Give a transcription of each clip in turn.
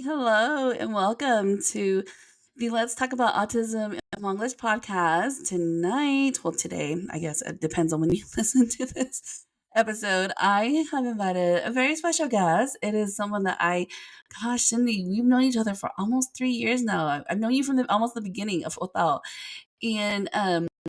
hello, and welcome to the Let's Talk About Autism in English podcast. Tonight, well, today, I guess it depends on when you listen to this episode. I have invited a very special guest. It is someone that gosh, Cindy, we've known each other for almost 3 years now. I've known you from almost the beginning of Otal. And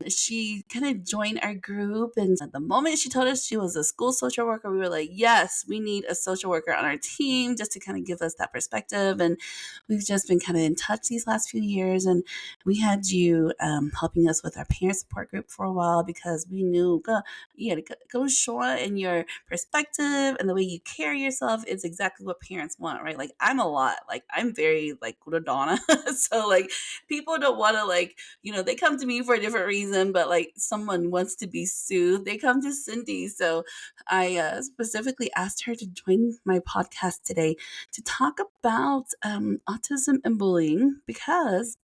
she kind of joined our group. And the moment she told us she was a school social worker, we were like, yes, we need a social worker on our team just to kind of give us that perspective. And we've just been kind of in touch these last few years. And we had you helping us with our parent support group for a while because we knew go short in your perspective and the way you carry yourself is exactly what parents want, right? Like I'm a lot, like I'm very like Donna. So like people don't want to they come to me for a different reason, but like someone wants to be soothed, they come to Cyndy. So I specifically asked her to join my podcast today to talk about autism and bullying because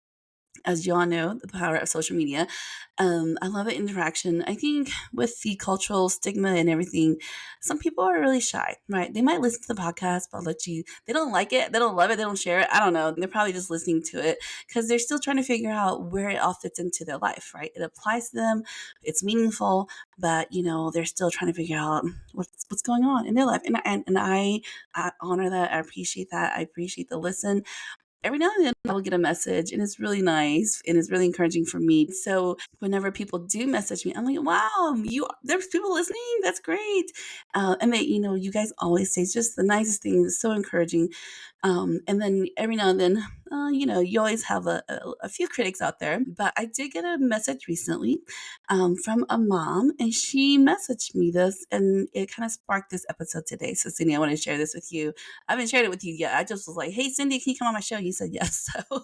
as you all know, the power of social media. I love the interaction. I think with the cultural stigma and everything, some people are really shy, right? They might listen to the podcast, but they don't like it, they don't love it, they don't share it. I don't know. They're probably just listening to it because they're still trying to figure out where it all fits into their life, right? It applies to them, it's meaningful, but they're still trying to figure out what's going on in their life. And I honor that. I appreciate that. I appreciate the listen. Every now and then I'll get a message and it's really nice and it's really encouraging for me. So whenever people do message me, I'm like, wow, there's people listening. That's great. And you guys always say just the nicest things. It's so encouraging. And then every now and then, you always have a few critics out there. But I did get a message recently from a mom, and she messaged me this, and it kind of sparked this episode today. So, Cindy, I want to share this with you. I haven't shared it with you yet. I just was like, "Hey, Cindy, can you come on my show?" You said yes. So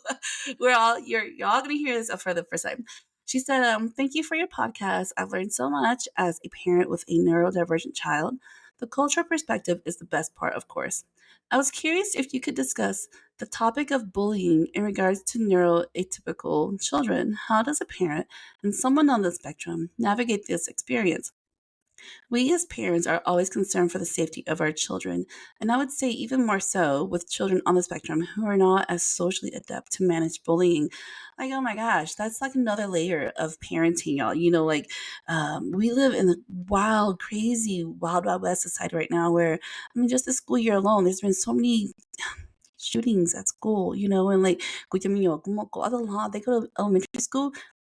you're all going to hear this for the first time. She said, "Thank you for your podcast. I've learned so much as a parent with a neurodivergent child. The cultural perspective is the best part, of course. I was curious if you could discuss the topic of bullying in regards to neuroatypical children. How does a parent and someone on the spectrum navigate this experience? We as parents are always concerned for the safety of our children, and I would say even more so with children on the spectrum who are not as socially adept to manage bullying. Like, oh my gosh, that's like another layer of parenting, y'all. We live in a wild, crazy, wild, wild west society right now where, I mean, just this school year alone, there's been so many shootings at school, and like, they go to elementary school,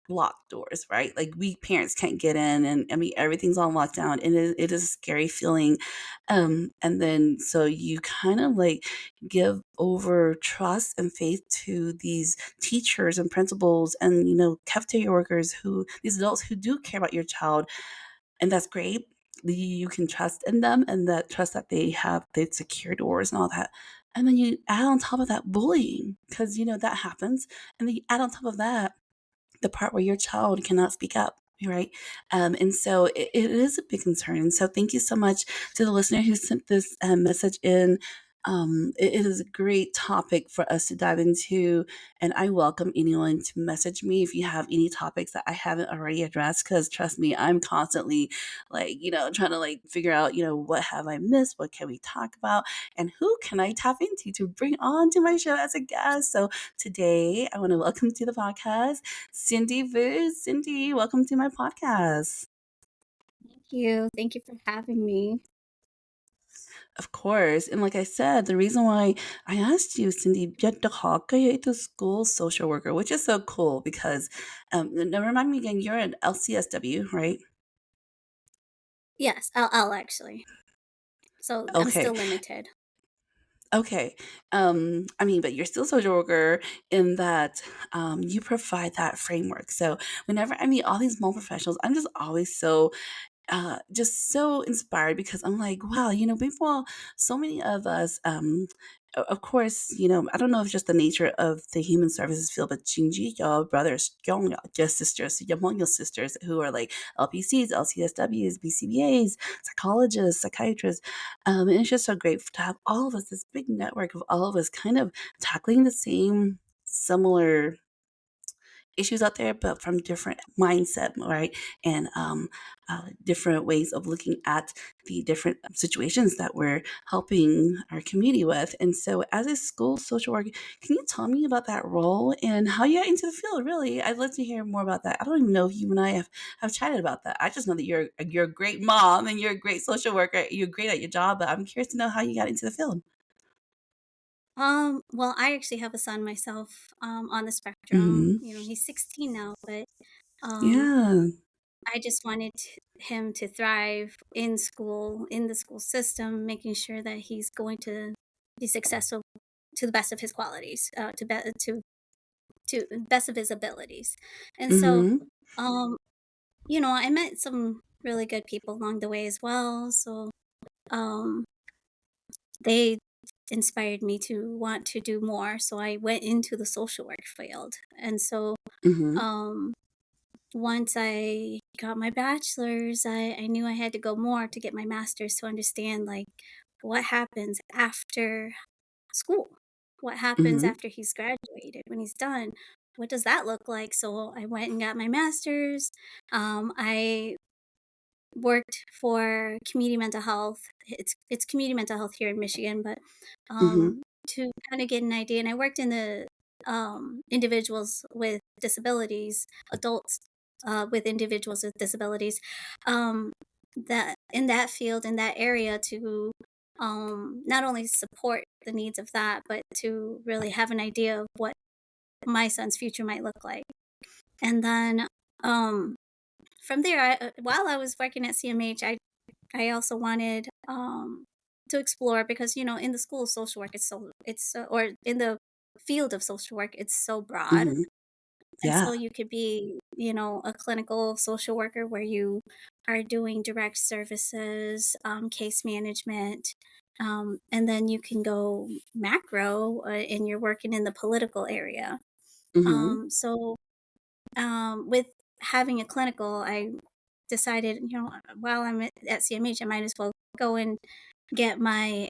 locked doors, right? Like we parents can't get in, and I mean everything's on lockdown, and it is a scary feeling. And then so you kind of like give over trust and faith to these teachers and principals and cafeteria workers, who these adults who do care about your child, and that's great. You can trust in them, and that trust that they secure doors and all that. And then you add on top of that bullying, because that happens, and then you add on top of that the part where your child cannot speak up, right? And so it is a big concern. And so thank you so much to the listener who sent this message in. It is a great topic for us to dive into, and I welcome anyone to message me if you have any topics that I haven't already addressed. Because trust me, I'm constantly trying to like figure out what have I missed, what can we talk about, and who can I tap into to bring on to my show as a guest. So today, I want to welcome to the podcast Cyndy Vu. Cyndy, welcome to my podcast. Thank you. Thank you for having me. Of course. And like I said, the reason why I asked you, Cindy, to school social worker, which is so cool because, now remind me again, you're an LCSW, right? Yes, I'll actually. So I'm Okay. still limited. Okay. I mean, but you're still a social worker in that you provide that framework. So whenever I meet all these mom professionals, I'm just always just so inspired because I'm like, wow, people, so many of us, of course, I don't know if it's just the nature of the human services field, but Jinji, your brothers, your just sisters, your sisters who are like LPCs, LCSWs, BCBAs, psychologists, psychiatrists. And it's just so great to have all of us, this big network of all of us kind of tackling the same similar issues out there, but from different mindset, right? And different ways of looking at the different situations that we're helping our community with. And so, as a school social worker, can you tell me about that role and how you got into the field? Really, I'd love to hear more about that. I don't even know if you and I have chatted about that. I just know that you're a great mom and you're a great social worker. You're great at your job, but I'm curious to know how you got into the field. Well, I actually have a son myself, on the spectrum. Hmm. He's 16 now, but um, Yeah. I just wanted him to thrive in school, in the school system, making sure that he's going to be successful to the best of his qualities, to the best of his abilities. And so, Hmm. um, I met some really good people along the way as well. So, um, they inspired me to want to do more. So I went into the social work field. And so, Hmm. um, once I got my bachelor's, I knew I had to go more to get my master's to understand like what happens after school. What happens Hmm. after he's graduated when he's done? What does that look like? So I went and got my master's. I worked for community mental health. It's community mental health here in Michigan, but Hmm. to kind of get an idea, and I worked in the individuals with disabilities, adults with individuals with disabilities, um, that in that field in that area to not only support the needs of that, but to really have an idea of what my son's future might look like. And then from there, while I was working at CMH, I also wanted to explore because in the school of social work or in the field of social work it's so broad, Hmm. and Yeah. so you could be a clinical social worker where you are doing direct services, case management, and then you can go macro, and you're working in the political area. Hmm. So with having a clinical, I decided, while I'm at CMH, I might as well go and get my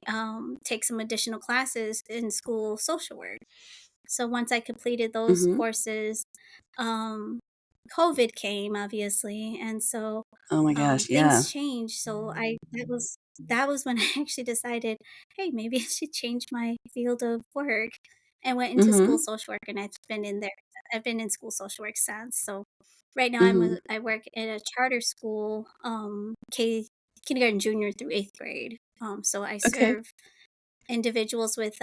take some additional classes in school social work. So once I completed those Hmm. courses, um, COVID came obviously, and so Oh my gosh. Yeah. things changed. So I that was when I actually decided, hey, maybe I should change my field of work, and went into school Hmm. social work, and I've been in school social work since. So right now Hmm. I work at a charter school, kindergarten, junior through 8th grade. So I Okay. serve individuals with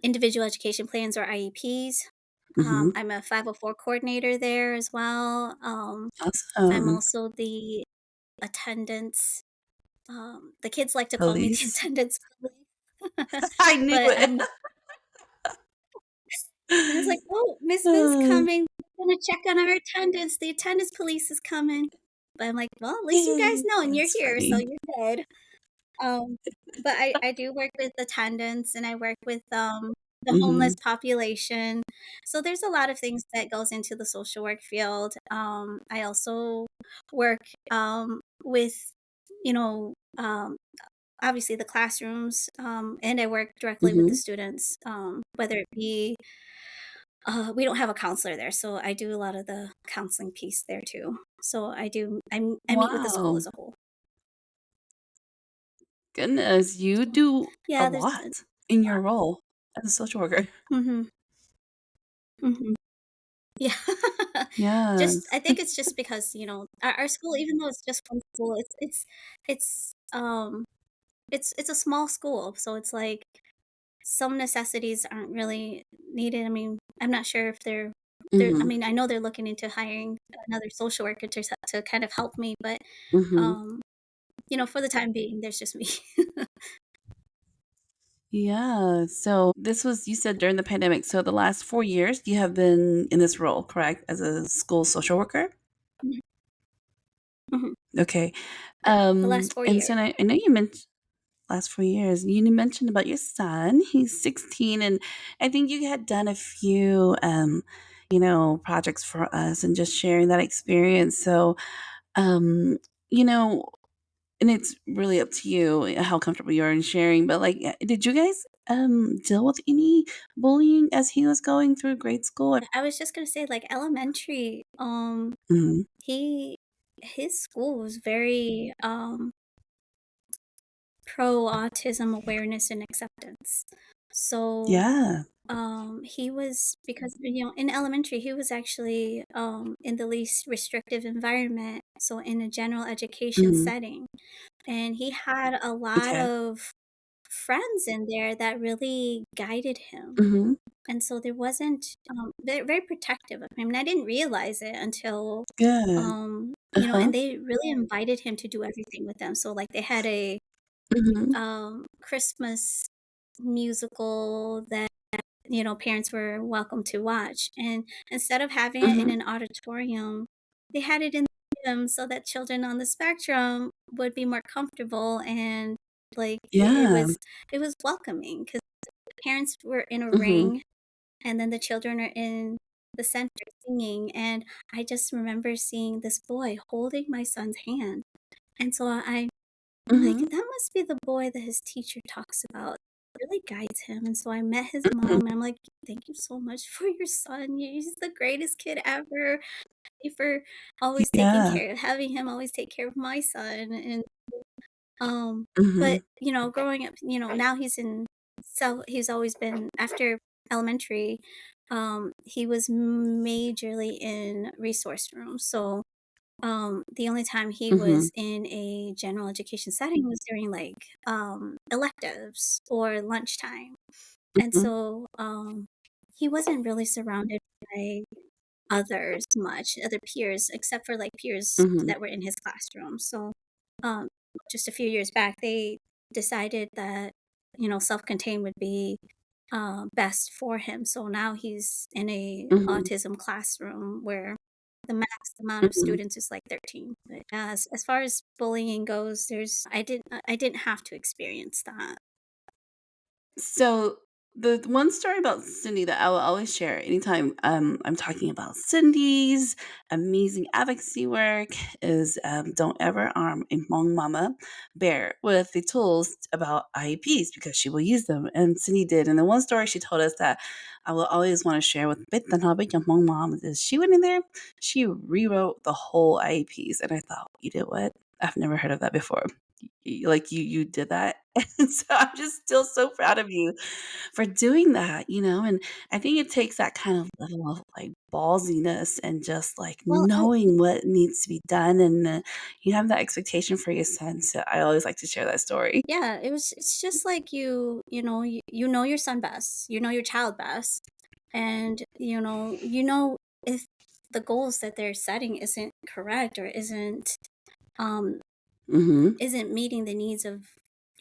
individual education plans or IEPs. Hmm. I'm a 504 coordinator there as well. I'm Awesome. also the attendance. The kids like to call me the Police. attendance police, I knew but it. I was like, "Oh, Miss Boo's coming. We're gonna check on our attendance. The attendance police is coming." But I'm like, "Well, at least you guys know, and you're That's here, so funny. you're good." But I do work with attendants, and I work with, the homeless Hmm. population. So there's a lot of things that goes into the social work field. I also work, with, you know, obviously the classrooms, and I work directly with the Hmm. students, whether it be we don't have a counselor there, so I do a lot of the counseling piece there too. So I meet with the school Wow. as a whole. Goodness, you So, do a yeah, there's a lot in lot. your role as a social worker. Mhm. Mhm. Yeah. Just Yes. I think it's just because, our school, even though it's just one school, it's, it's a small school, so it's like some necessities aren't really needed. I mean, I'm not sure if I Mhm. mean, I know they're looking into hiring another social worker to kind of help me, but, Mhm. um, for the time being, there's just me. Yeah. So this was you said during the pandemic. So the last 4 years you have been in this role, correct? As a school social worker? Mhm, mhm. Okay. Yep, the last 4 And so years. I know you mentioned last 4 years. You mentioned about your son. He's 16 and I think you had done a few projects for us and just sharing that experience. So, um, you know, and it's really up to you how comfortable you are in sharing, but like did you guys deal with any bullying as he was going through grade school? I was just gonna say, like, elementary, Mhm. he his school was very, pro autism awareness and acceptance. So, Yeah. he was because, in elementary, he was actually, in the least restrictive environment, so in a general education Mhm. setting, and he had a lot Okay. of friends in there that really guided him. Mhm. And so there wasn't, they're very protective of him, and I didn't realize it until, Good. Uh-huh. and they really invited him to do everything with them. So, like, they had a, Mhm. Christmas musical that, parents were welcome to watch, and instead of having it in Mhm. an auditorium, they had it in the gym so that children on the spectrum would be more comfortable, and, like, Yeah. it was welcoming because parents were in a Mhm. ring, and then the children are in the center singing, and I just remember seeing this boy holding my son's hand, and so I'm like, Mhm. "That must be the boy that his teacher talks about, really guides him," and so I met his Mhm. mom, and I'm like, "Thank you so much for your son, he's the greatest kid ever. Thank you for always taking Yeah. care of having him always take care of my son," and um, but, Mhm. growing up, now he's always been after elementary, he was majorly in resource rooms, so, the only time he Mhm. was in a general education setting was during, like, electives or lunchtime, and Mhm. so, he wasn't really surrounded by others much, other peers, except for, like, peers Mhm. that were in his classroom. So, um, just a few years back, they decided that, self-contained would be, best for him. So now he's in a Mhm. autism classroom where the max amount of Mhm. students is like 13. But as far as bullying goes, I didn't have to experience that. So the one story about Cindy that I will always share anytime I'm talking about Cindy's amazing advocacy work is don't ever arm a Hmong mama bear with the tools about IEPs because she will use them. And Cindy did. And the one story she told us that I will always want to share with Bit the Hmong mom is she went in there, she rewrote the whole IEPs. And I thought, you did what? I've never heard of that before. Like you did that. And so I'm just still so proud of you for doing that, and I think it takes that kind of level of, like, ballsiness and just, like, Well, knowing what needs to be done, and, you have that expectation for your son, so I always like to share that story. yeah, it's just like you know your son best, you know your child best, and if the goals that they're setting isn't correct or um Mhm. isn't meeting the needs of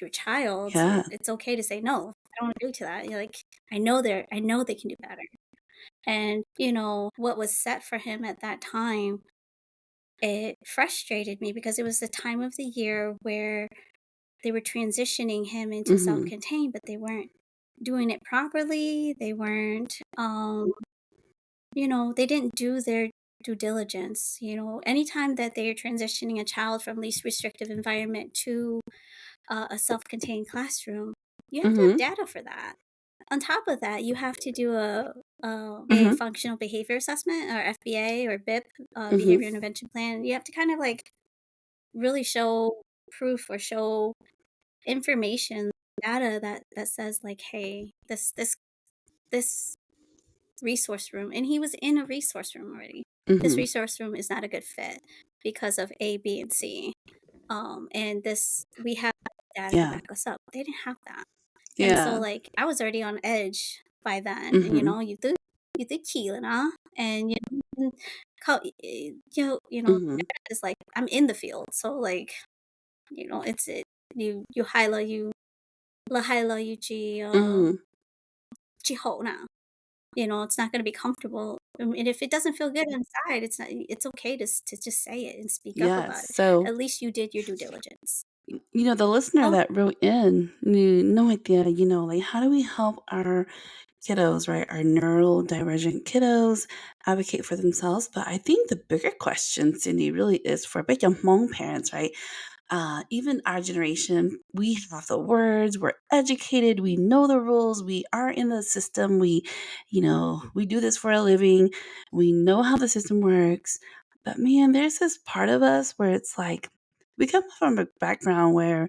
your child, Yeah. it's okay to say no. I don't agree to that. You're like, I know they can do better. And what was set for him at that time, it frustrated me because it was the time of the year where they were transitioning him into Mhm. self-contained, but they weren't doing it properly. They weren't, they didn't do their due diligence. Anytime that they are transitioning a child from least restrictive environment to a self-contained classroom, you have to have Mhm. data for that. On top of that, you have to do a Mhm. functional behavior assessment or FBA or BIP, Mhm. behavior intervention plan. You have to kind of like really show proof or show information, data that says like, hey, this resource room, and he was in a resource room already. This Mhm. resource room is not a good fit because of A, B, and C. And this we have data to Yeah. back us up. They didn't have that. And so, Yeah. like, I was already on edge by then, and, Mhm. you think key, and, call Mhm. it's like, I'm in the field, so, like, it's you 害了 you 了害了 you Mhm. 记后 now. It's not gonna be comfortable, and if it doesn't feel good inside, it's okay to just say it and speak up Yes. about it. So, At least you did your due diligence. the listener Oh, that wrote in knew no idea, like, how do we help our kiddos, right? Our neurodivergent kiddos advocate for themselves. But I think the bigger question, Cindy, really is for big young Hmong parents, right? even our generation, we have the words, we're educated, we know the rules, we are in the system, we do this for a living, we know how the system works. But man, there's this part of us where it's like we come from a background where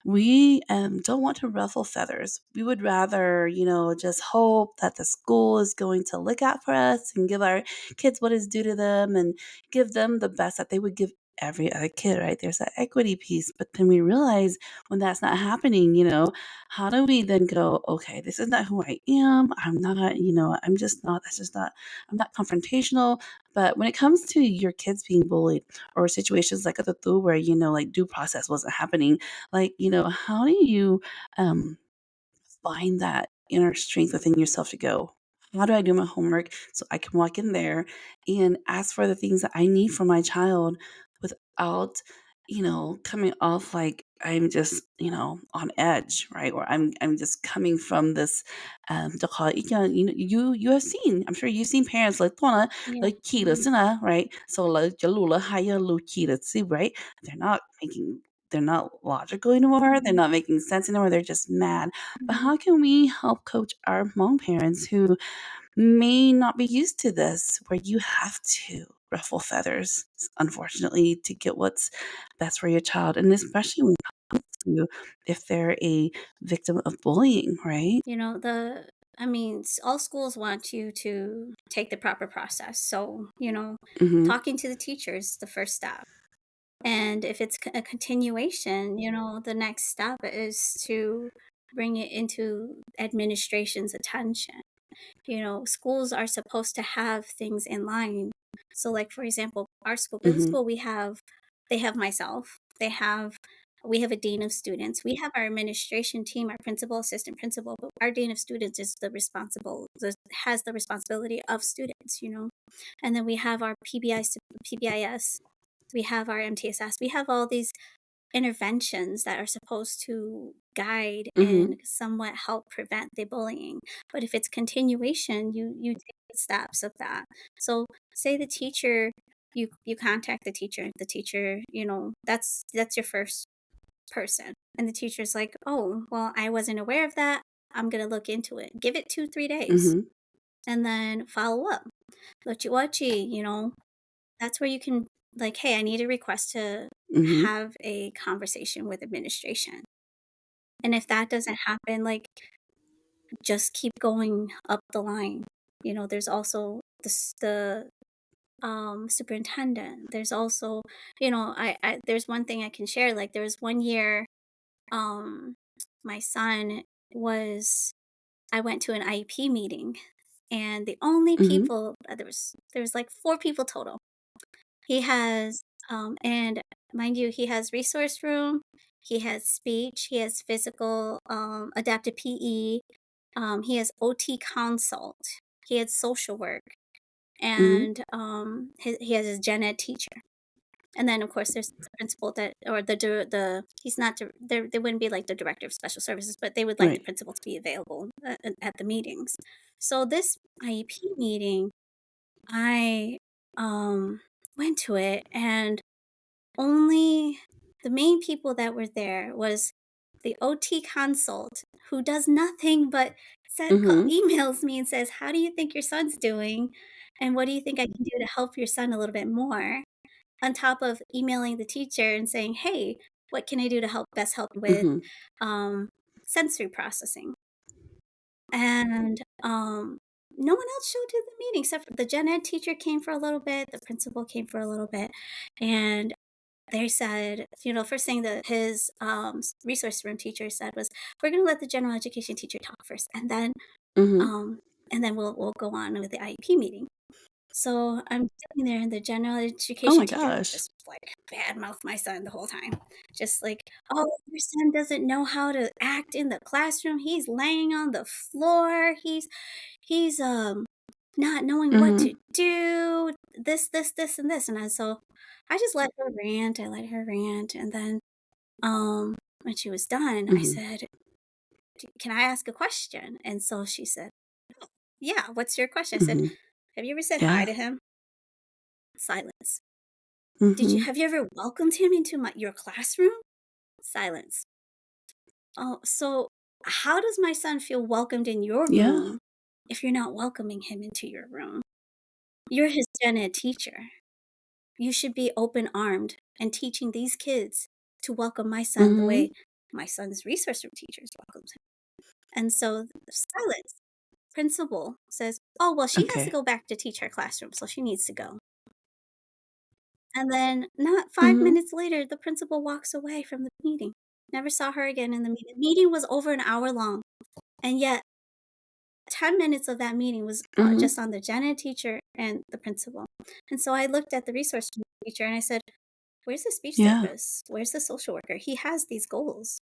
we don't want to ruffle feathers. We would rather, just hope that the school is going to look out for us and give our kids what is due to them and give them the best that they would give every other kid, right? There's that equity piece. But then we realize when that's not happening, how do we then go, okay, this is not who I am. I'm not, I'm just not, that's just not, I'm not confrontational. But when it comes to your kids being bullied or situations like at the zoo where, like due process wasn't happening, like, how do you um, find that inner strength within yourself to go, how do I do my homework so I can walk in there and ask for the things that I need for my child without, coming off like I'm just, on edge, right? Or I'm just coming from this you have seen, I'm sure you've seen parents like "Twana, Yeah. like key right? So like jalula haya lu key right? They're not making they're not logical anymore. They're Mhm. not making sense anymore. They're just mad. But Mhm. how can we help coach our Hmong parents who may not be used to this, where you have to ruffle feathers, unfortunately, to get what's best for your child, and especially when it comes to if they're a victim of bullying, right? You know, all schools want you to take the proper process. So, Mhm, talking to the teacher is the first step. And if it's a continuation, the next step is to bring it into administration's attention. Schools are supposed to have things in line. So, like for example, our school, in mhm, school, they have myself, we have a dean of students, we have our administration team, our principal, assistant principal, but our dean of students is has the responsibility of students. And then we have our PBIS, we have our MTSS, we have all these interventions that are supposed to guide mhm, and somewhat help prevent the bullying. But if it's continuation, you take the steps of that. So say the teacher, you contact the teacher. The teacher, that's your first person. And the teacher's like, oh, well, I wasn't aware of that. I'm gonna look into it. Give it 2-3 days mhm, and then follow up. Lochi wachi, that's where you can, like, hey, I need a request to mhm, have a conversation with administration. And if that doesn't happen, like, just keep going up the line. There's also the superintendent. There's also, there's one thing I can share. Like, there was one year, um, my son was, I went to an IEP meeting, and the only mhm, people, there was like 4 people total. He has, and mind you, he has resource room, he has speech, he has physical, adaptive PE, he has OT consult, he has social work, mhm, and he has his gen ed teacher. And then, of course, there's the principal that, or he's not, they wouldn't be like the director of special services, but they would like the right. principal to be available at the meetings. So this IEP meeting, I went to it, and only the main people that were there was the OT consult, who does nothing but Mhm, emails me and says, "How do you think your son's doing? And what do you think I can do to help your son a little bit more?" On top of emailing the teacher and saying, "Hey, what can I do to best help with mhm, um, sensory processing?" And no one else showed to the meeting except for the gen ed teacher came for a little bit, the principal came for a little bit, and they said, first thing that his resource room teacher said was, "We're going to let the general education teacher talk first, mhm. um, and then we'll go on with the IEP meeting." So I'm sitting there, and the general Oh education my teacher gosh. just like badmouth my son the whole time, just like, "Oh, your son doesn't know how to act in the classroom. He's laying on the floor. He's not knowing what Mhm, to do. This, and this." So I just let her rant. I let her rant, and then when she was done, I mhm, said, "Can I ask a question?" And so she said, "Yeah, what's your question?" I said, mhm. "Have you ever said hi Yeah. to him?" Silence. Mhm. Have you ever welcomed him into your classroom? Silence. Oh, so how does my son feel welcomed in your Yeah. room if you're not welcoming him into your room? You're his gen ed teacher. You should be open armed and teaching these kids to welcome my son the Mhm. way my son's resource room teachers welcomes him. And so silence. Principal says, "Oh, well, she has to Okay. go back to teach her classroom, so she needs to go." And then not 5 Mhm. minutes later, the principal walks away from the meeting. Never saw her again in the meeting. Meeting was over an hour long, and yet 10 minutes of that meeting was, Mhm. just on the gen ed teacher and the principal. And so I looked at the resource teacher and I said, "Where's the speech Yeah. therapist? Where's the social worker? He has these goals.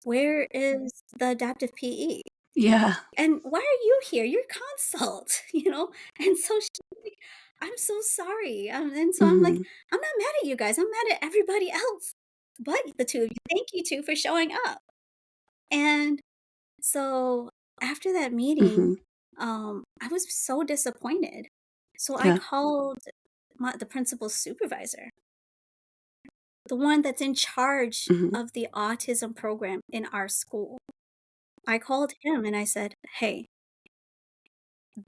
Where is the adaptive PE? Yeah. And why are you here? You're consult," you know? And so she's like, "I'm so sorry." And so I'm like, Mhm. "I'm not mad at you guys. I'm mad at everybody else but the two of you. Thank you two for showing up." And so after that meeting, Mhm. I was so disappointed. So I Yeah. called the principal's supervisor, the one that's in charge Mhm. of the autism program in our school. I called him and I said, "Hey,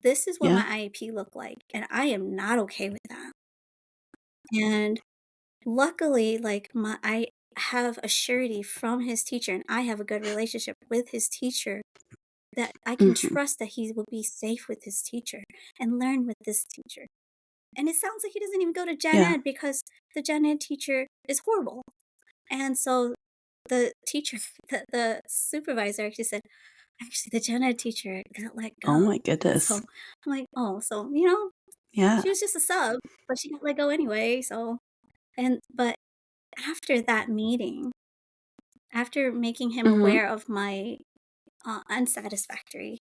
this is what Yeah. my IEP looked like, and I am not okay with that." And luckily, like I have a surety from his teacher, and I have a good relationship with his teacher that I can Mhm. trust that he will be safe with his teacher and learn with this teacher. And it sounds like he doesn't even go to gen Yeah. ed because the gen ed teacher is horrible. And so the teacher, the supervisor actually said, "Actually, the gen ed teacher got let Oh my go." And goodness. so I'm like, "Oh, so, Yeah. she was just a sub, but she got let go anyway." So, but after that meeting, after making him Mhm. aware of my unsatisfactory,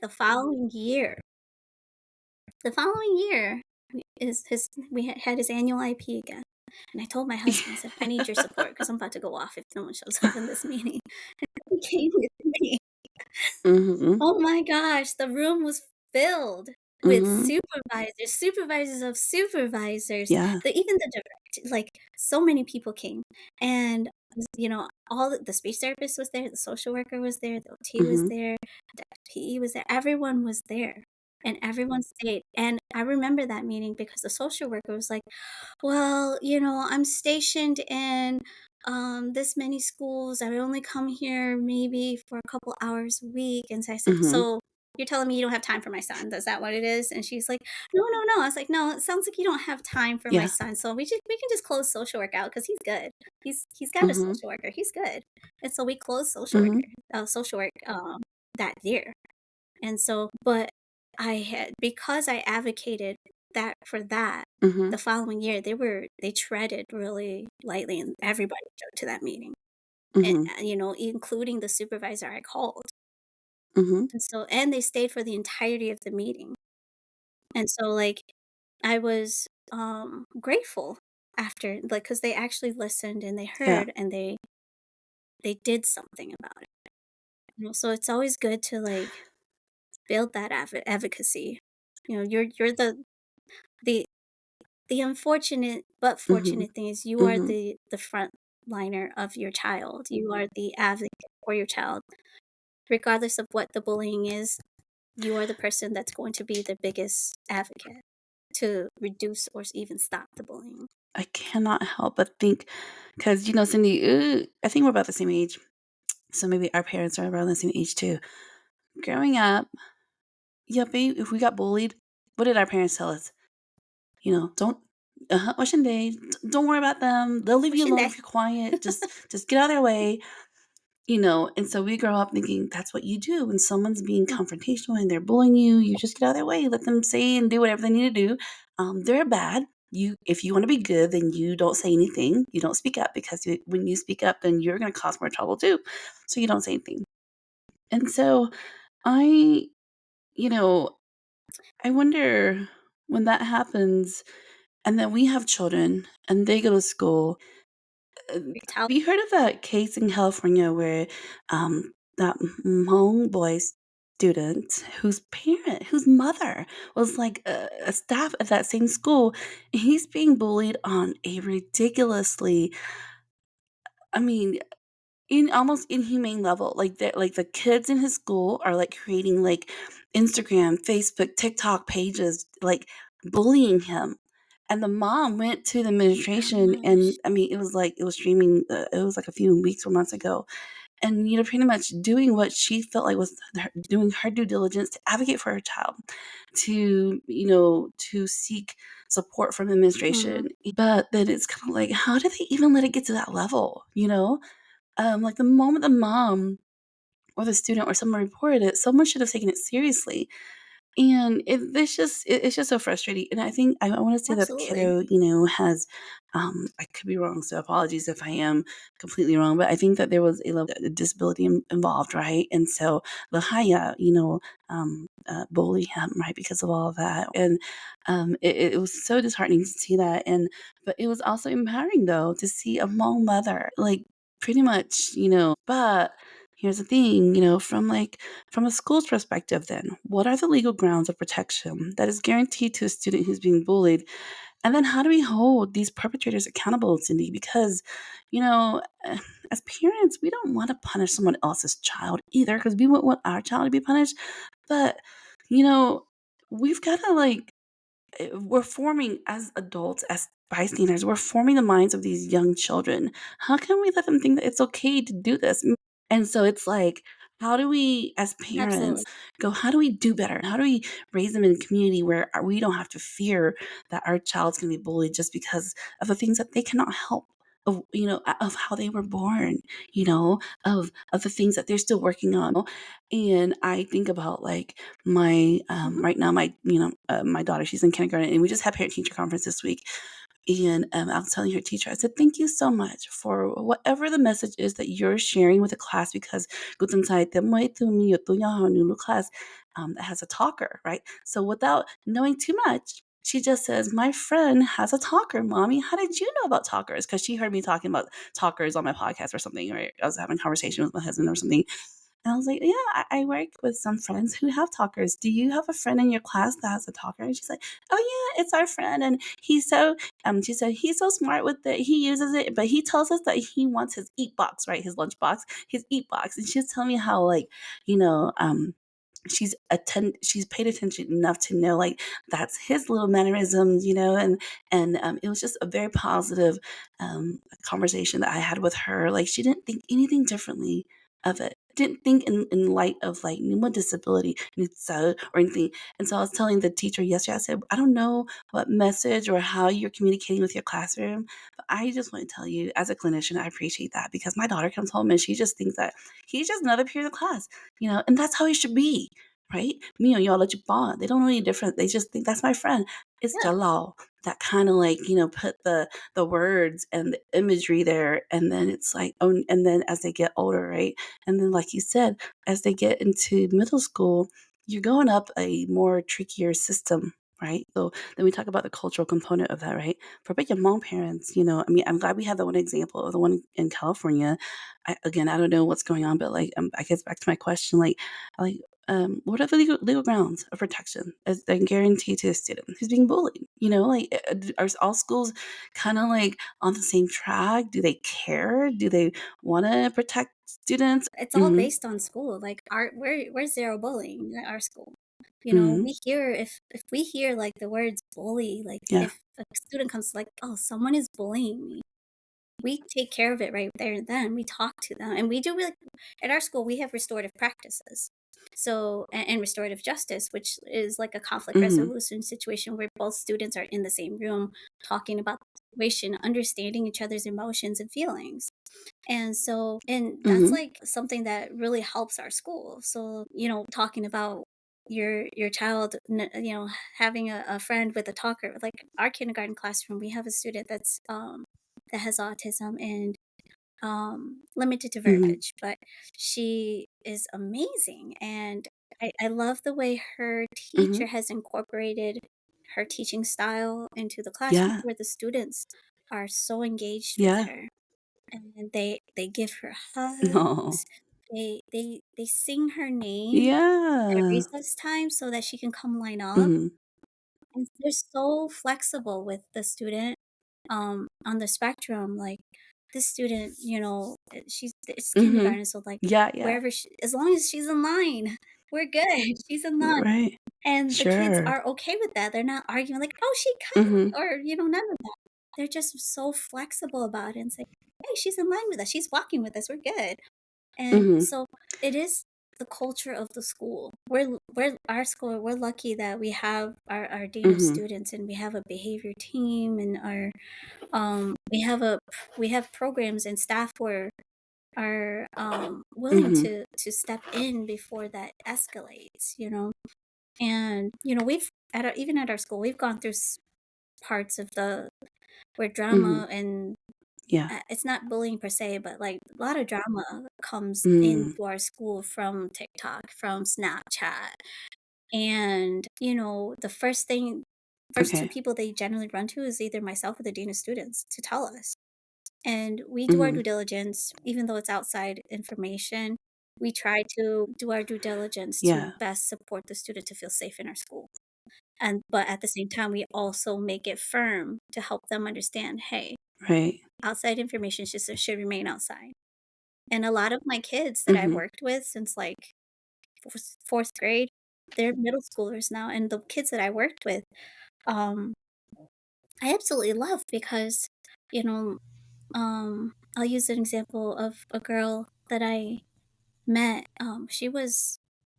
the following year, the following year is we had his annual IP again. And I told my husband, I said, "I need your support because I'm about to go off if no one shows up in this meeting." He came with me. Mhm. Oh my gosh, the room was filled with Mhm. supervisors of supervisors, Yeah. even the direct, like so many people came. And all the speech therapist was there, the social worker was there, the OT was Mhm. there, the PE was there, everyone was there. And everyone stayed. And I remember that meeting because the social worker was like, "Well, I'm stationed in this many schools. I would only come here maybe for a couple hours a week." And so I said, Mhm. "So you're telling me you don't have time for my son? Is that what it is?" And she's like, "No, no, no." I was like, "No, it sounds like you don't have time for my Yeah. son. So we can just close social work out because he's good. He's got a Mhm. social worker. He's good." And so we closed Mhm. social work that year. And so, but I had because I advocated that Mhm. the following year, they treaded really lightly, and everybody showed to that meeting, and, Mhm. including the supervisor I called. Mhm. And they stayed for the entirety of the meeting. And so, like, I was, grateful after, like, because they actually listened and they Yeah. heard and they did something about it. So it's always good to, like, build that advocacy. You're the the unfortunate but Mhm. fortunate thing is you are Mhm. the front liner of your child. You are the advocate for your child. Regardless of what the bullying is, you are the person that's going to be the biggest advocate to reduce or even stop the bullying. I cannot help but think, because Cindy, I think we're about the same age, so maybe our parents are around the same age too. Growing up, yeah, babe, if we got bullied, what did our parents tell us? Don't Ocean Day, don't worry about them. They'll leave you Pushing alone that. if you're quiet. Just get out of their way. And so we grow up thinking that's what you do when someone's being confrontational and they're bullying you. You just get out of their way, let them say and do whatever they need to do. They're bad. If you want to be good, then you don't say anything. You don't speak up because when you speak up, then you're going to cause more trouble too. So you don't say anything. And so I, you know, I wonder when that happens, and then we have children and they go to school. Uh, Retaliate. Have you heard of that case in California where that Hmong boy student whose mother was like a staff at that same school. He's being bullied on a ridiculously, I mean, in almost inhumane level. Like the kids in his school are like creating like Instagram, Facebook, TikTok pages, like bullying him. And the mom went to the Oh my administration, and gosh. I mean, it was streaming. It was like a few weeks or months ago, and pretty much doing what she felt like was doing her due diligence to advocate for her child, to to seek support from the Mhm. administration. But then it's kind of like, how did they even let it get to that level? Like the moment the mom or the student or someone reported it, someone should have taken it seriously. And it's just so frustrating. And I think I want to say that the Absolutely. kiddo, has, I could be wrong, so apologies if I am completely wrong, but I think that there was a level of disability involved, right? And so the Haya, bully him, right, because of all of that. And it was so disheartening to see that. And but it was also empowering though to see a Hmong mother, like pretty much, but here's the thing, from a school's perspective, then, what are the legal grounds of protection that is guaranteed to a student who's being bullied? And then how do we hold these perpetrators accountable, Cindy? Because, as parents, we don't want to punish someone else's child either, because we wouldn't want our child to be punished. But, you know, we've got to like, we're forming as adults, as bystanders, we're forming the minds of these young children. How can we let them think that it's okay to do this? And so it's like, how do we, as Absolutely. parents, go, how do we do better? How do we raise them in a community where we don't have to fear that our child's going to be bullied just because of the things that they cannot help? Of how they were born, of the things that they're still working on. And I think about like my Mhm. right now, my daughter, she's in kindergarten, and we just had parent teacher conference this week. And I was telling her teacher, I said, thank you so much for whatever the message is that you're sharing with the class, because guten Zeit, class that has a talker, right? So without knowing too much, she just says, my friend has a talker, mommy. How did you know about talkers? Because she heard me talking about talkers on my podcast or something, right? I was having a conversation with my husband or something. And I was like, yeah, I work with some friends who have talkers. Do you have a friend in your class that has a talker? And she's like, oh yeah, it's our friend. And she said, he's so smart with it. He uses it, but he tells us that he wants his eat box, right? His lunch box, his eat box. And she's telling me how like, you know, she's paid attention enough to know like that's his little mannerisms, and it was just a very positive conversation that I had with her. Like she didn't think anything differently of it. Didn't think in light of like what disability or anything. And so I was telling the teacher yesterday, I said, I don't know what message or how you're communicating with your classroom, but I just want to tell you as a clinician, I appreciate that, because my daughter comes home and she just thinks that he's just another peer in the class, and that's how he should be, right? Me and y'all let you bond. They don't know any different. They just think that's my friend. It's Yeah. Jalal that kind of like, put the words and the imagery there. And then it's like, oh, and then as they get older, right? And then, like you said, as they get into middle school, you're going up a more trickier system, right? So then we talk about the cultural component of that, right? For big your mom parents, I mean, I'm glad we have the one example of the one in California. Again, I don't know what's going on, but like, I guess back to my question, like, what are the legal grounds of protection as they guarantee to a student who's being bullied? Like, are all schools kind of like on the same track? Do they care? Do they want to protect students? It's all Mm-hmm. based on school. Like we're zero bullying at our school. Mm-hmm. We hear if we hear like the words bully, like Yeah. if a student comes like, oh, someone is bullying me, we take care of it right there and then. We talk to them, and we do really at our school. We have restorative practices, so and restorative justice, which is like a conflict Mm-hmm. resolution situation where both students are in the same room talking about the situation, understanding each other's emotions and feelings. And that's Mm-hmm. like something that really helps our school. So, talking about your child, having a friend with a talker, like our kindergarten classroom, we have a student that has autism and limited to Mm-hmm. verbiage, but she is amazing. And I love the way her Mm-hmm. teacher has incorporated her teaching style into the classroom Yeah. where the students are so engaged with Yeah. her and they give her No. hugs. they sing her name at Yeah. recess time so that she can come line up, Mhm. and they're so flexible with the student, on the spectrum, like, this student, it's Mhm. kindergarten, so, like, Yeah, yeah. wherever she as long as she's in line, we're good, she's in line, Right. and the kids Sure. are okay with that, they're not arguing like, "Oh, she Mhm. cut," or, none of that. They're just so flexible about it and say, "Hey, she's in line with us, she's walking with us, we're good." And Mhm. so it is the culture of the school. We're our school, we're lucky that we have our dean of Mhm. students and we have a behavior team and our we have programs and staff where are willing Mhm. to step in before that escalates, And we've even at our school, we've gone through parts of the where Mhm. drama and Yeah. it's not bullying per se, but, like, a lot of drama comes Mm. into our school from TikTok, from Snapchat, and, the first 2 Okay. people they generally run to is either myself or the dean of students to tell us, and we do our Mhm. due diligence, even though it's outside information, we try to do our due diligence to Yeah. best support the student to feel safe in our school, but at the same time, we also make it firm to help them understand, "Hey, Right. outside information should remain outside." And a lot of my kids that I've Mhm. worked with since, like, 4th grade, they're middle schoolers now, and the kids that I worked with, um, I absolutely love because, you know, I'll use an example of a girl that I met,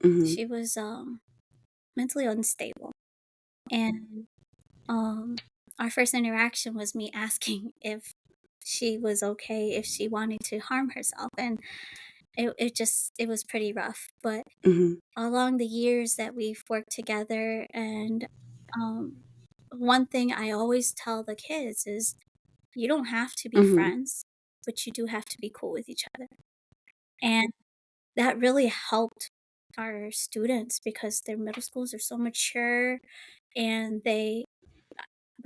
Mhm. she was, mentally unstable, and, um, our first interaction was me asking if she was okay, if she wanted to harm herself, and it was pretty rough, but Mhm. along the years that we've worked together and um one thing I always tell the kids is you don't have to be Mhm. friends, but you do have to be cool with each other. And that really helped our students because their middle schools are so mature and they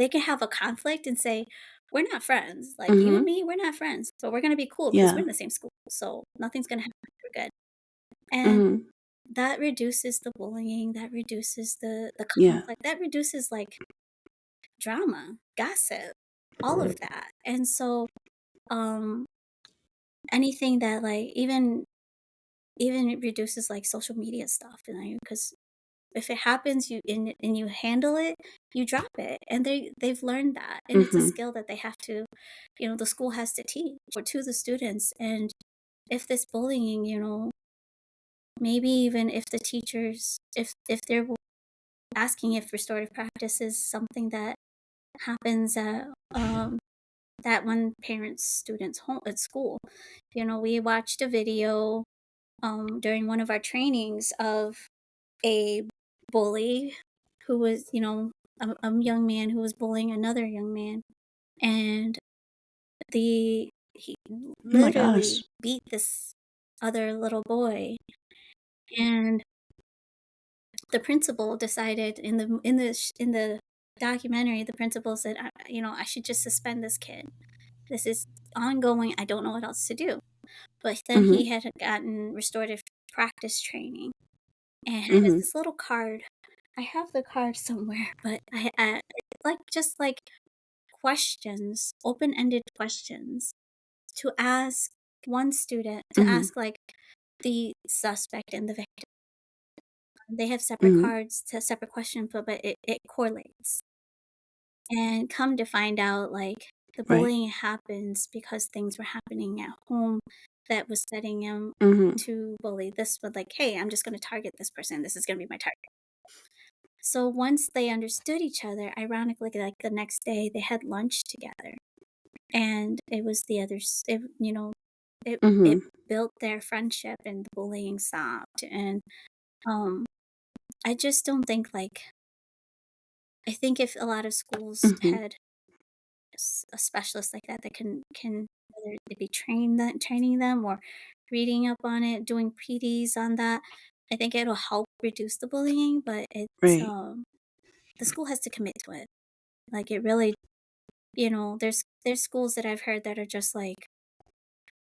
can have a conflict and say, we're not friends. Like you and Mhm. me, we're not friends, but we're gonna be cool because we're Yeah. in the same school. So nothing's gonna happen. We're good. And Mhm. that reduces the bullying, that reduces the Yeah. conflict, that reduces, like, drama, gossip, all of that, and so, um, anything that, like even it reduces, like, social media stuff, and because if it happens, and you handle it, you drop it, and they've learned that, and it's a Mhm. skill that they have to the school has to teach or to the students, and if this bullying, maybe even if the teachers if they're asking if restorative practice is something that happens at one parent's student's home at school. We watched a video during one of our trainings of a bully who was, a young man who was bullying another young man, and he Oh my literally gosh. beat this other little boy, and the principal decided in the documentary, the principal said, I should just suspend this kid. This is ongoing. I don't know what else to do. But then Mhm. he had gotten restorative practice training and had Mhm. this little card. I have the card somewhere, but it's like just like questions, open-ended questions to ask one student to Mhm. ask like the suspect and the victim. They have separate Mhm. cards to separate questions, but it correlates. And come to find out, like, the Right. bullying happens because things were happening at home that was setting him Mhm. to bully this one, like, "Hey, I'm just gonna target this person. This is gonna be my target." So once they understood each other, ironically, like, the next day, they had lunch together, and it was the others it Mhm. built their friendship, and the bullying stopped, and, um, I just don't think, like I think if a lot of schools Mhm. had a specialist like that that can whether it be training them or reading up on it, doing PDs on that, I think it'll help reduce the bullying, but Right. the school has to commit to it. Like it really, there's schools that I've heard that are just like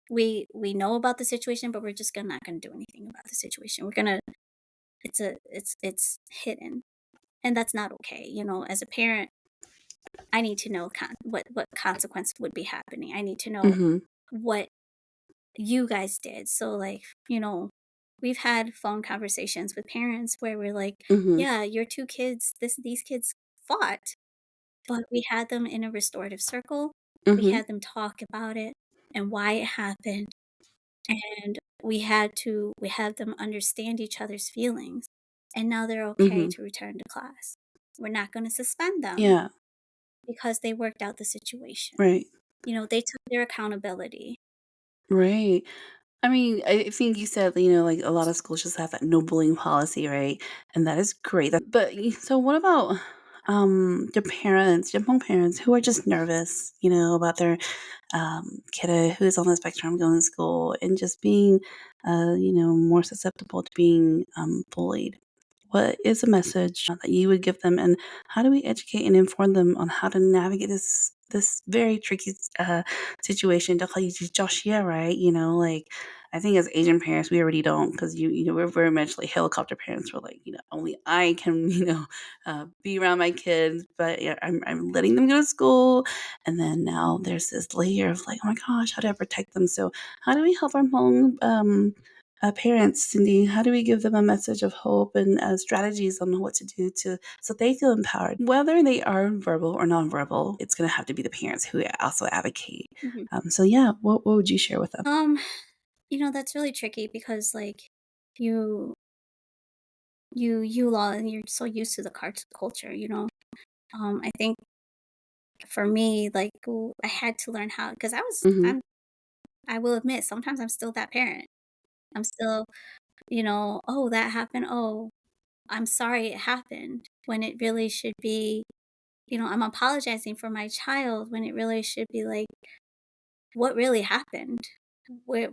we know about the situation, but we're just not gonna do anything about the situation. We're gonna it's hidden, and that's not okay. As a parent, I need to know what consequence would be happening. I need to know Mhm. what you guys did. So, like, we've had phone conversations with parents where we're like, Mhm. "Yeah, your 2 kids, these kids fought, but we had them in a restorative circle. We Mhm. had them talk about it and why it happened, and we had them understand each other's feelings, and now they're okay Mhm. to return to class. We're not gonna suspend them Yeah. because they worked out the situation." Right. They took their accountability. Right. I mean, I think you said, like a lot of schools just have that no bullying policy, right? And that is great. But so what about your parents, your young parents who are just nervous, about their kiddo who is on the spectrum going to school and just being, more susceptible to being bullied. What is a message that you would give them, and how do we educate and inform them on how to navigate this very tricky situation? To call you Josh, yeah, right? Like I think as Asian parents, we already don't because we're very much like helicopter parents. We're like only I can be around my kids, but yeah, I'm letting them go to school, and then now there's this layer of like, oh my gosh, how do I protect them? So how do we help our home parents, Cindy? How do we give them a message of hope and strategies on what to do so they feel empowered, whether they are verbal or nonverbal? It's going to have to be the parents who also advocate. Mhm. So yeah, what would you share with them? That's really tricky because, like, you you law and you're so used to the culture, I think for me, like, I had to learn how, because Mm-hmm. I will admit, sometimes I'm still that parent. I'm still, "Oh, that happened. Oh, I'm sorry it happened," when it really should be, I'm apologizing for my child when it really should be like, what really happened? What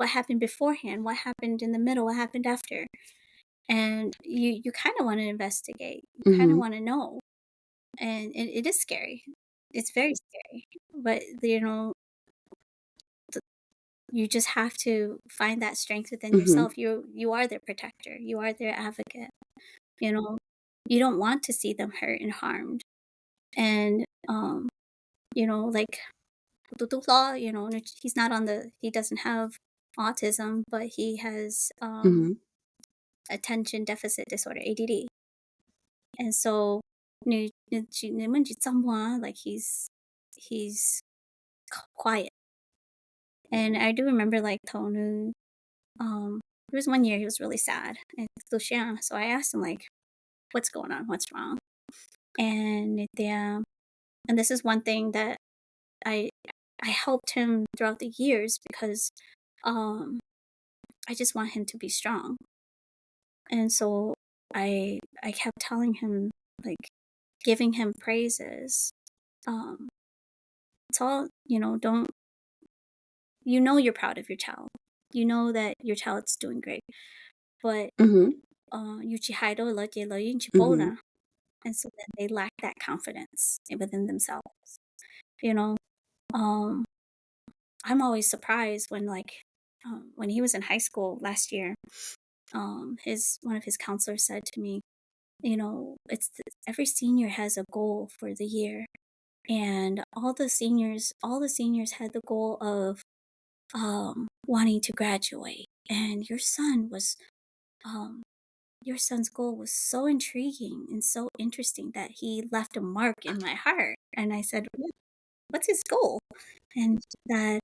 happened beforehand? What happened in the middle? What happened after? And you kind of want to investigate. You kind of Mm-hmm. want to know, and it is scary. It's very scary, but you just have to find that strength within Mm-hmm. yourself. You are their protector. You are their advocate. You know, you don't want to see them hurt and harmed. And like law, he's not on the he doesn't have autism, but he has Mm-hmm. attention deficit disorder, ADD. And so like he's quiet. And I do remember, like, Tonu, there was one year he was really sad. And so I asked him, like, what's going on? What's wrong? And and this is one thing that I I helped him throughout the years because um I just want him to be strong. And so I kept telling him, like, giving him praises. Um it's all, don't you're proud of your child. You know that your child's doing great. But Mm-hmm. Mm-hmm. and so then they lack that confidence within themselves. You know, um, I'm always surprised when, like, when he was in high school last year, his one of his counselors said to me, every senior has a goal for the year, and all the seniors had the goal of wanting to graduate, and um your son's goal was so intriguing and so interesting that he left a mark in my heart. And I said, What's his goal?" And that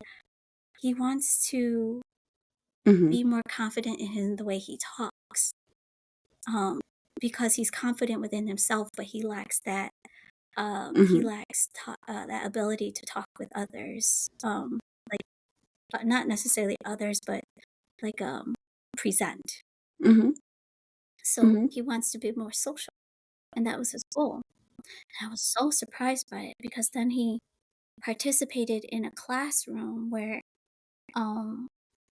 he wants to Mm-hmm. be more confident in the way he talks, um, because he's confident within himself, but he Mm-hmm. lacks that ability to talk with others, like, not necessarily others, but like, present. Mm-hmm. So Mm-hmm. he wants to be more social, and that was his goal. And I was so surprised by it because then he participated in a classroom where, um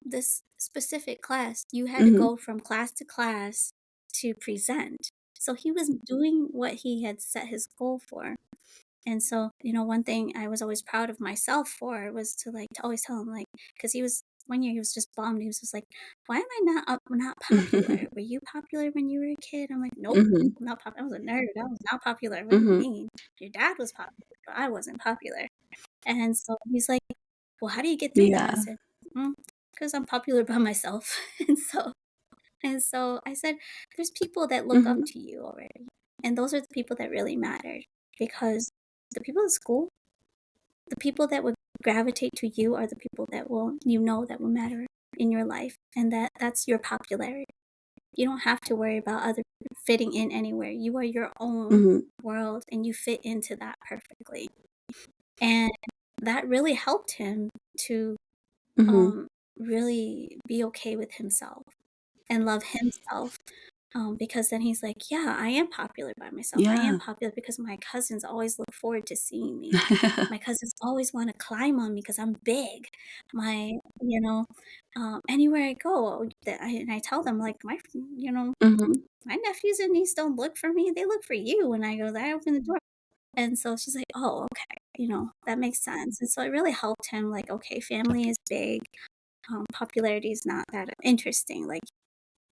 this specific class, you had to Mm-hmm. go from class to class to present. So he was doing what he had set his goal for. And so, one thing I was always proud of myself for was to always tell him, like, because he was one year he was just bummed. He was just like, "Why am I not popular? Were you popular when you were a kid?" I'm like, "Nope, Mhm. I'm not popular. I was a nerd. I was not popular. What do you Mhm. mean? Your dad was popular, but I wasn't popular." And so he's like, "Well, how do you get through that?" I Yeah. said, "Because I'm popular by myself." And so I said, "There's people that look up Mhm. to you already, and those are the people that really matter, because the people at school, the people that would gravitate to you are the people that will matter in your life, and that's your popularity. You don't have to worry about other people fitting in anywhere. You are your own Mhm. world, and you fit into that perfectly." And that really helped him to Mhm. um, really be okay with himself and love himself. Because then he's like, "Yeah, I am popular by myself. I am Yeah. popular because my cousins always look forward to seeing me. My cousins always want to climb on me because I'm big. My, you know, Anywhere I go, and I tell them, like, Mhm. my nephews and niece don't look for me; they look for you. When I go there, I open the door." And so she's like, "Oh, okay, that makes sense." And so it really helped him, like, okay, family is big. Popularity is not that interesting. Like,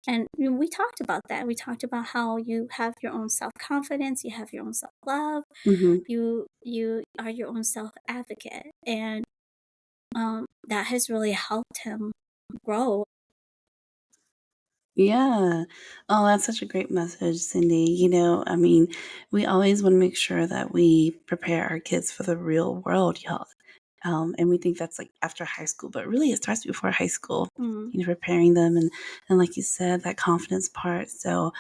and we talked about that. We talked about how you have your own self-confidence, you have your own self-love, Mhm. you are your own self-advocate, and that has really helped him grow. Yeah. Oh, that's such a great message, Cindy. I mean, we always want to make sure that we prepare our kids for the real world, y'all. And we think that's like after high school, but really it starts before high school, Mm, preparing them and like you said, that confidence part. So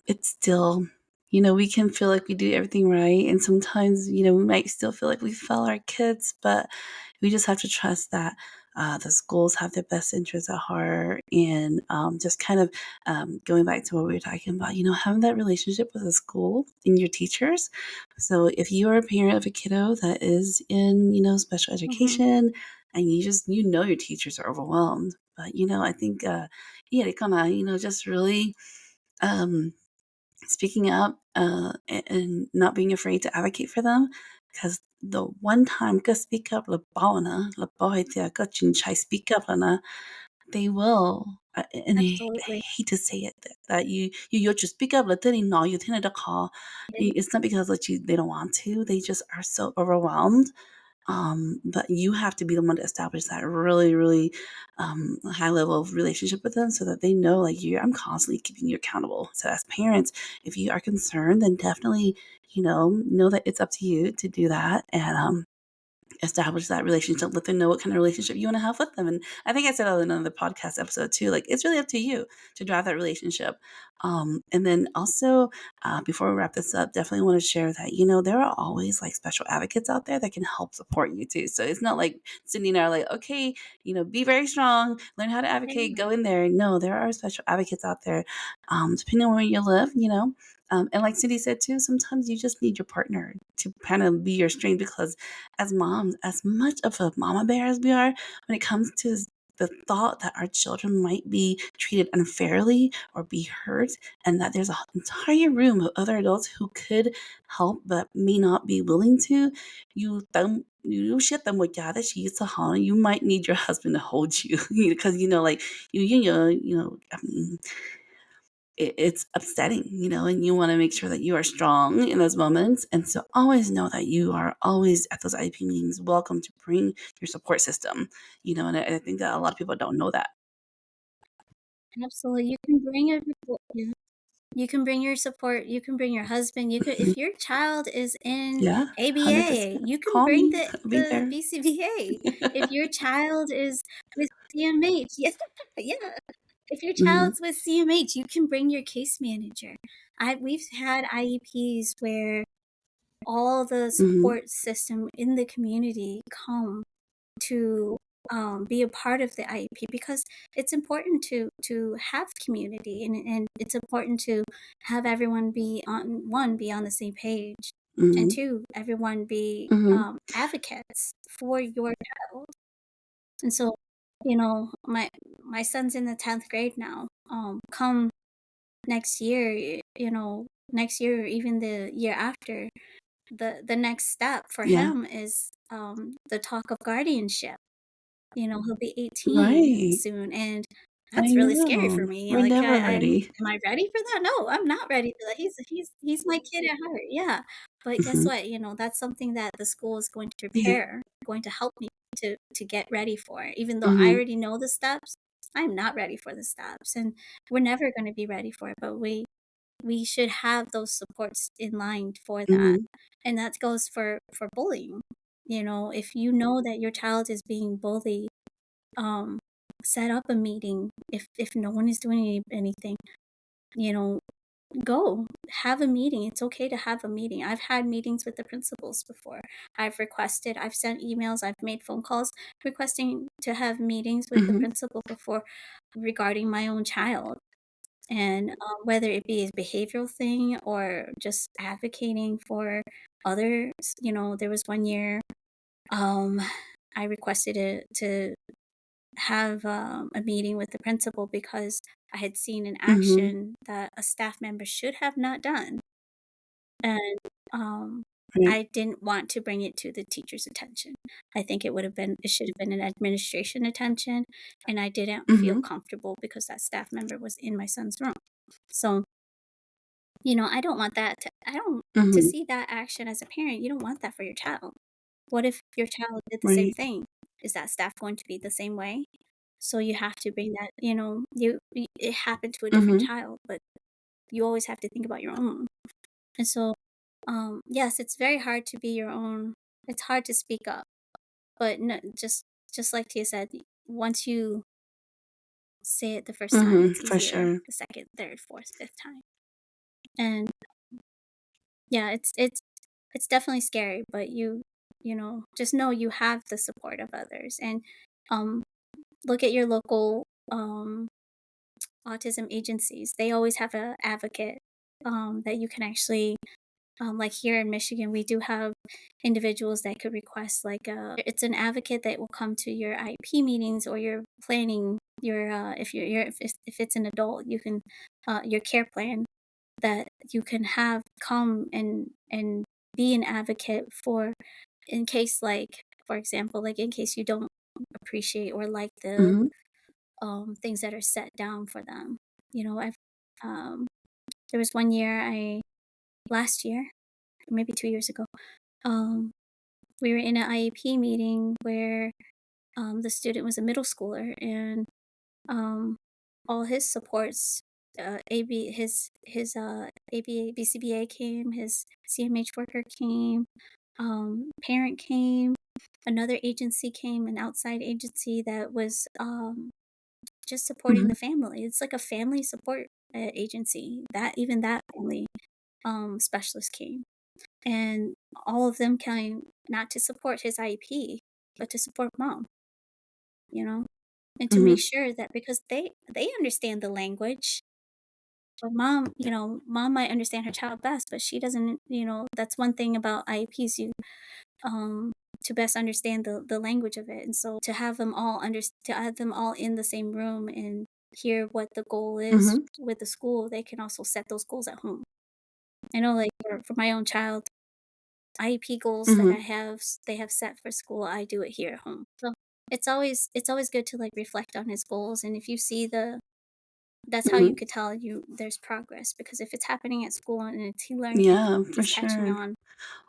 it's still, we can feel like we do everything right. And sometimes, we might still feel like we fail our kids, but we just have to trust that the schools have their best interests at heart. And just kind of going back to what we were talking about, having that relationship with the school and your teachers. So if you are a parent of a kiddo that is in, special mhm, education, and your teachers are overwhelmed. But, I think, yeah, they kind of, just really um, speaking up and not being afraid to advocate for them. Because the one time ka speak up la bawana, la bohitia ka chinchai speak up lana, they will. And I absolutely. hate to say it that you just speak up. La tini no, you tina da call. It's not because like they don't want to. They just are so overwhelmed, but you have to be the one to establish that really, really high level of relationship with them so that they know, like, I'm constantly keeping you accountable. So, as parents, if you are concerned, then definitely, know that it's up to you to do that. And establish that relationship, let them know what kind of relationship you want to have with them. And I think I said that in another podcast episode too. Like it's really up to you to drive that relationship. And then also, before we wrap this up, definitely want to share that there are always like special advocates out there that can help support you too. So it's not like Cindy and I are like, okay, be very strong, learn how to advocate, Yeah, go in there. No, there are special advocates out there, depending on where you live. And like Cindy said too, sometimes you just need your partner to kind of be your strength because as moms, as much of a mama bear as we are, when it comes to the thought that our children might be treated unfairly or be hurt, and that there's an entire room of other adults who could help but may not be willing to, you might need your husband to hold you because like I mean, it's upsetting, and you want to make sure that you are strong in those moments. And so always know that you are always at those IEP meetings welcome to bring your support system, and I think that a lot of people don't know that. absolutely. You can bring everyone. Yeah. You can bring your support, you can bring your husband, you could, Mhm. if your child is in Yeah, ABA, 100%. you can Call bring me. the I'll be the there. BCBA. If your child is with CMH, yeah, yeah. If your Mhm, child's with CMH, you can bring your case manager. We've had IEPs where all the mhm, support system in the community come to be a part of the IEP, because it's important to have community, and it's important to have everyone be on the same page, and mhm, two, everyone be mhm, advocates for your child. And so, my son's in the 10th grade now. Come next year, next year or even the year after, the next step for Yeah. him is the talk of guardianship. He'll be 18 Right. soon, and I that's really scary know. for me. We're Like, never I'm ready. am I ready for that? No, I'm not ready for that. He's my kid at heart, yeah. But guess Mhm. what? That's something that the school is going to Yeah. prepare, going to help me to get ready for. Even though I Mhm. already know the steps, I'm not ready for the steps, and we're never gonna be ready for it, but we should have those supports in line for that. Mhm. And that goes for bullying. If you know that your child is being bullied, um, set up a meeting. If no one is doing anything, you know, go have a meeting. It's okay to have a meeting. I've had meetings with the principals before. I've sent emails, I've made phone calls requesting to have meetings with the Mhm. principal before regarding my own child. And whether it be a behavioral thing or just advocating for others, there was one year um, I requested to have a meeting with the principal because I had seen an Mhm. action that a staff member should have not done. And um, Right. I didn't want to bring it to the teacher's attention. I think it should have been an administration attention. And I didn't feel Mhm. comfortable because that staff member was in my son's room. So, I don't want that I don't to Mhm. see that action as a parent. You don't want that for your child. What if your child did the same Right. thing? Is that staff going to be the same way? So you have to bring that, it happened to a different Mhm. child, but you always have to think about your own. And so, yes, it's very hard to be your own. It's hard to speak up, but no, just like Tia said, once you say it the first time, Mhm. it's For easier sure. the second, third, fourth, fifth time. And yeah, it's definitely scary, but just know you have the support of others, and um, look at your local autism agencies. They always have a advocate that you can actually like here in Michigan, we do have individuals that could request it's an advocate that will come to your IEP meetings or your planning your if it's an adult, you can your care plan that you can have come and be an advocate for in case for example, like in case you don't appreciate or like the Mhm. things that are set down for them. I've um there was one year I last year, maybe 2 years ago, um we were in an IEP meeting where the student was a middle schooler, and um all his supports AB his ABA BCBA came, his CMH worker came, parent came, another agency came, an outside agency that was just supporting Mhm. the family. It's like a family support agency. That even that family specialist came, and all of them came not to support his IEP, but to support mom. You know, and to make Mhm. sure that because they understand the language. But mom might understand her child best, but she doesn't. That's one thing about IEPs. Um, to best understand the language of it, and so to have them all in the same room and hear what the goal is Mhm. with the school, they can also set those goals at home. I know, like for my own child, IEP goals that Mhm. they have set for school, I do it here at home. So it's always good to like reflect on his goals, and if you see that's how you Mhm. could tell there's progress, because if it's happening at school and it's he learning, Yeah, for he's catching sure. on.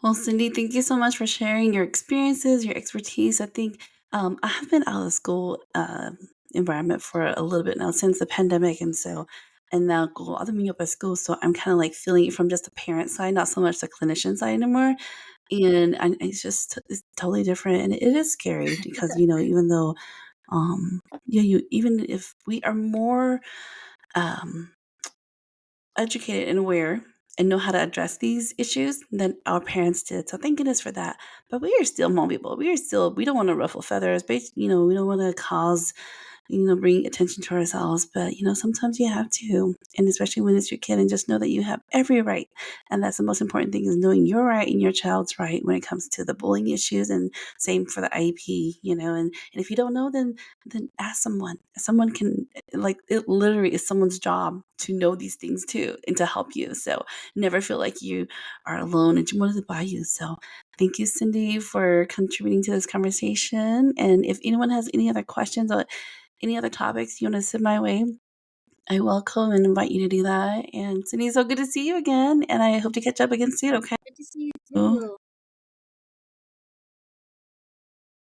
Well, Cindy, thank you so much for sharing your experiences, your expertise. I think I have been out of the school environment for a little bit now since the pandemic, and now go all the way up at school. So I'm kind of like feeling it from just the parent side, not so much the clinician side anymore. And it's just it's totally different, and it is scary because even though you even if we are more um educated and aware and know how to address these issues than our parents did. So thank goodness for that. But we are still mom people. We don't want to ruffle feathers. We don't want to cause bring attention to ourselves. But, sometimes you have to, and especially when it's your kid, and just know that you have every right. And that's the most important thing, is knowing your right and your child's right when it comes to the bullying issues, and same for the IEP, and if you don't know, then ask someone. Someone can, like, it literally is someone's job to know these things too, and to help you. So never feel like you are alone, and wanted to buy you. So thank you, Cyndy, for contributing to this conversation. And if anyone has any other questions or any other topics you want to send my way, I welcome and invite you to do that. And Cyndy, so good to see you again, and I hope to catch up again soon, okay? Good to see you too.